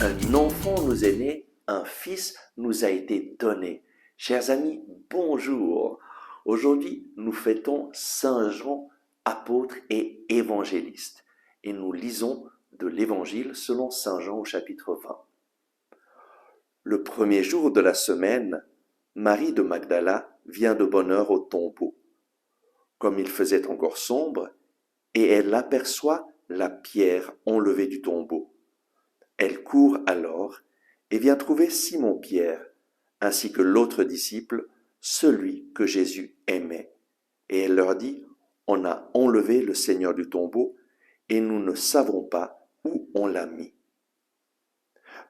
Un enfant nous est né, un fils nous a été donné. Chers amis, bonjour. Aujourd'hui, nous fêtons Saint Jean, apôtre et évangéliste. Et nous lisons de l'Évangile selon Saint Jean au chapitre 20. Le premier jour de la semaine, Marie de Magdala vient de bonne heure au tombeau, comme il faisait encore sombre, et elle aperçoit la pierre enlevée du tombeau. Elle court alors et vient trouver Simon-Pierre, ainsi que l'autre disciple, celui que Jésus aimait. Et elle leur dit, « On a enlevé le Seigneur du tombeau, et nous ne savons pas où on l'a mis. »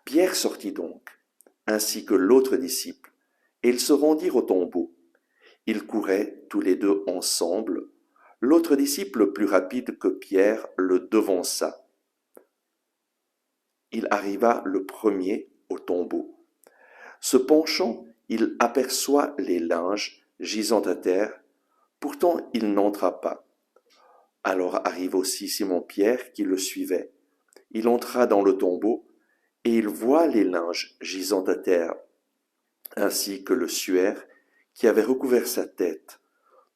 Pierre sortit donc, ainsi que l'autre disciple, et ils se rendirent au tombeau. Ils couraient tous les deux ensemble. L'autre disciple, plus rapide que Pierre, le devança. Il arriva le premier au tombeau. Se penchant, il aperçoit les linges gisant à terre. Pourtant, il n'entra pas. Alors arrive aussi Simon-Pierre qui le suivait. Il entra dans le tombeau et il voit les linges gisant à terre, ainsi que le suaire qui avait recouvert sa tête,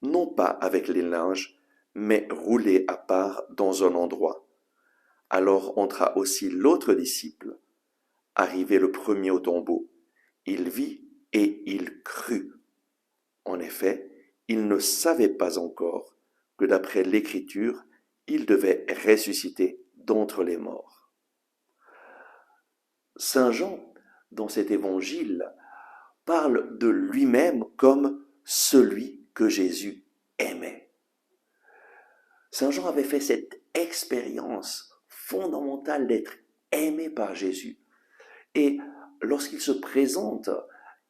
non pas avec les linges, mais roulé à part dans un endroit. Alors entra aussi l'autre disciple. Arrivé le premier au tombeau, il vit et il crut. En effet, il ne savait pas encore que d'après l'Écriture, il devait ressusciter d'entre les morts. Saint Jean, dans cet évangile, parle de lui-même comme celui que Jésus aimait. Saint Jean avait fait cette expérience fondamentale d'être aimé par Jésus. Et lorsqu'il se présente,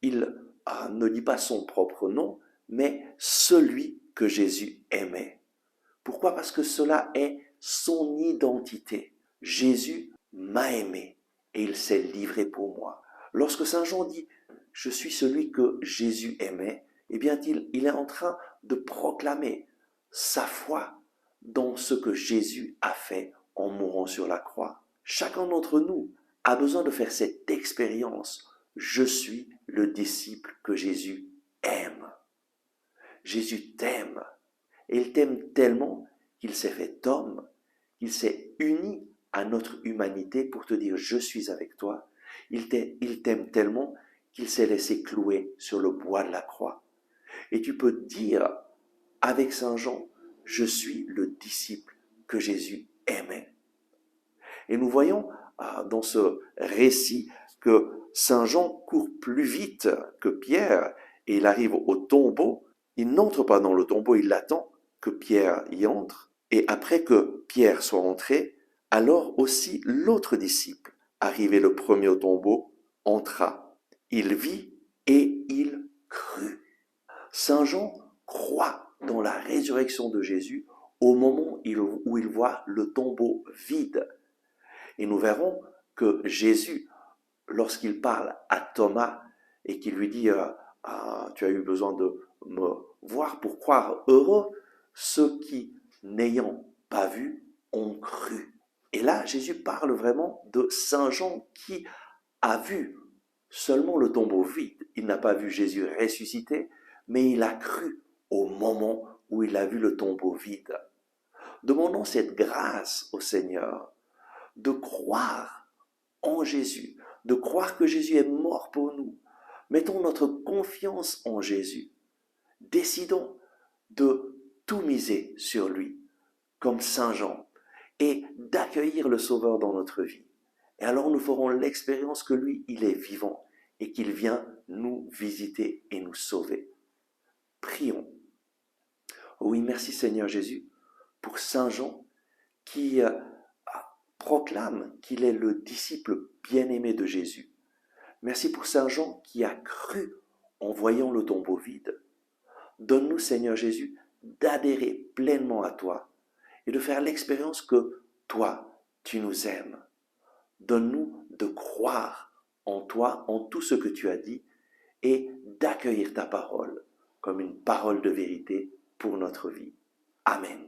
il ne dit pas son propre nom, mais celui que Jésus aimait. Pourquoi? Parce que cela est son identité. Jésus m'a aimé et il s'est livré pour moi. Lorsque Saint Jean dit « Je suis celui que Jésus aimait », eh bien il est en train de proclamer sa foi dans ce que Jésus a fait en mourant sur la croix. Chacun d'entre nous a besoin de faire cette expérience. Je suis le disciple que Jésus aime. Jésus t'aime. Et il t'aime tellement qu'il s'est fait homme, qu'il s'est uni à notre humanité pour te dire « Je suis avec toi ». Il t'aime tellement qu'il s'est laissé clouer sur le bois de la croix. Et tu peux dire avec Saint Jean « Je suis le disciple que Jésus aimait ». Et nous voyons dans ce récit que Saint Jean court plus vite que Pierre et il arrive au tombeau. Il n'entre pas dans le tombeau, il attend que Pierre y entre. Et après que Pierre soit entré, alors aussi l'autre disciple, arrivé le premier au tombeau, entra. Il vit et il crut. Saint Jean croit dans la résurrection de Jésus au moment où il voit le tombeau vide. Et nous verrons que Jésus, lorsqu'il parle à Thomas et qu'il lui dit tu as eu besoin de me voir pour croire, heureux ceux qui, n'ayant pas vu, ont cru. Et là, Jésus parle vraiment de Saint Jean qui a vu seulement le tombeau vide. Il n'a pas vu Jésus ressuscité, mais il a cru au moment où il a vu le tombeau vide. Demandons cette grâce au Seigneur de croire en Jésus, de croire que Jésus est mort pour nous. Mettons notre confiance en Jésus. Décidons de tout miser sur lui, comme Saint Jean, et d'accueillir le Sauveur dans notre vie. Et alors nous ferons l'expérience que lui, il est vivant et qu'il vient nous visiter et nous sauver. Prions. Oui, merci Seigneur Jésus pour Saint Jean qui proclame qu'il est le disciple bien-aimé de Jésus. Merci pour Saint Jean qui a cru en voyant le tombeau vide. Donne-nous, Seigneur Jésus, d'adhérer pleinement à toi et de faire l'expérience que toi, tu nous aimes. Donne-nous de croire en toi, en tout ce que tu as dit et d'accueillir ta parole comme une parole de vérité pour notre vie. Amen.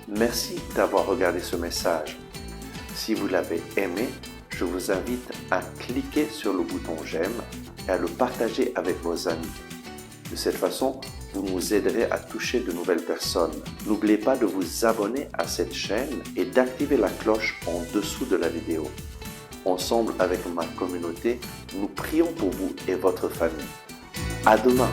Merci d'avoir regardé ce message. Si vous l'avez aimé, je vous invite à cliquer sur le bouton j'aime et à le partager avec vos amis. De cette façon, vous nous aiderez à toucher de nouvelles personnes. N'oubliez pas de vous abonner à cette chaîne et d'activer la cloche en dessous de la vidéo. Ensemble avec ma communauté, nous prions pour vous et votre famille. À demain!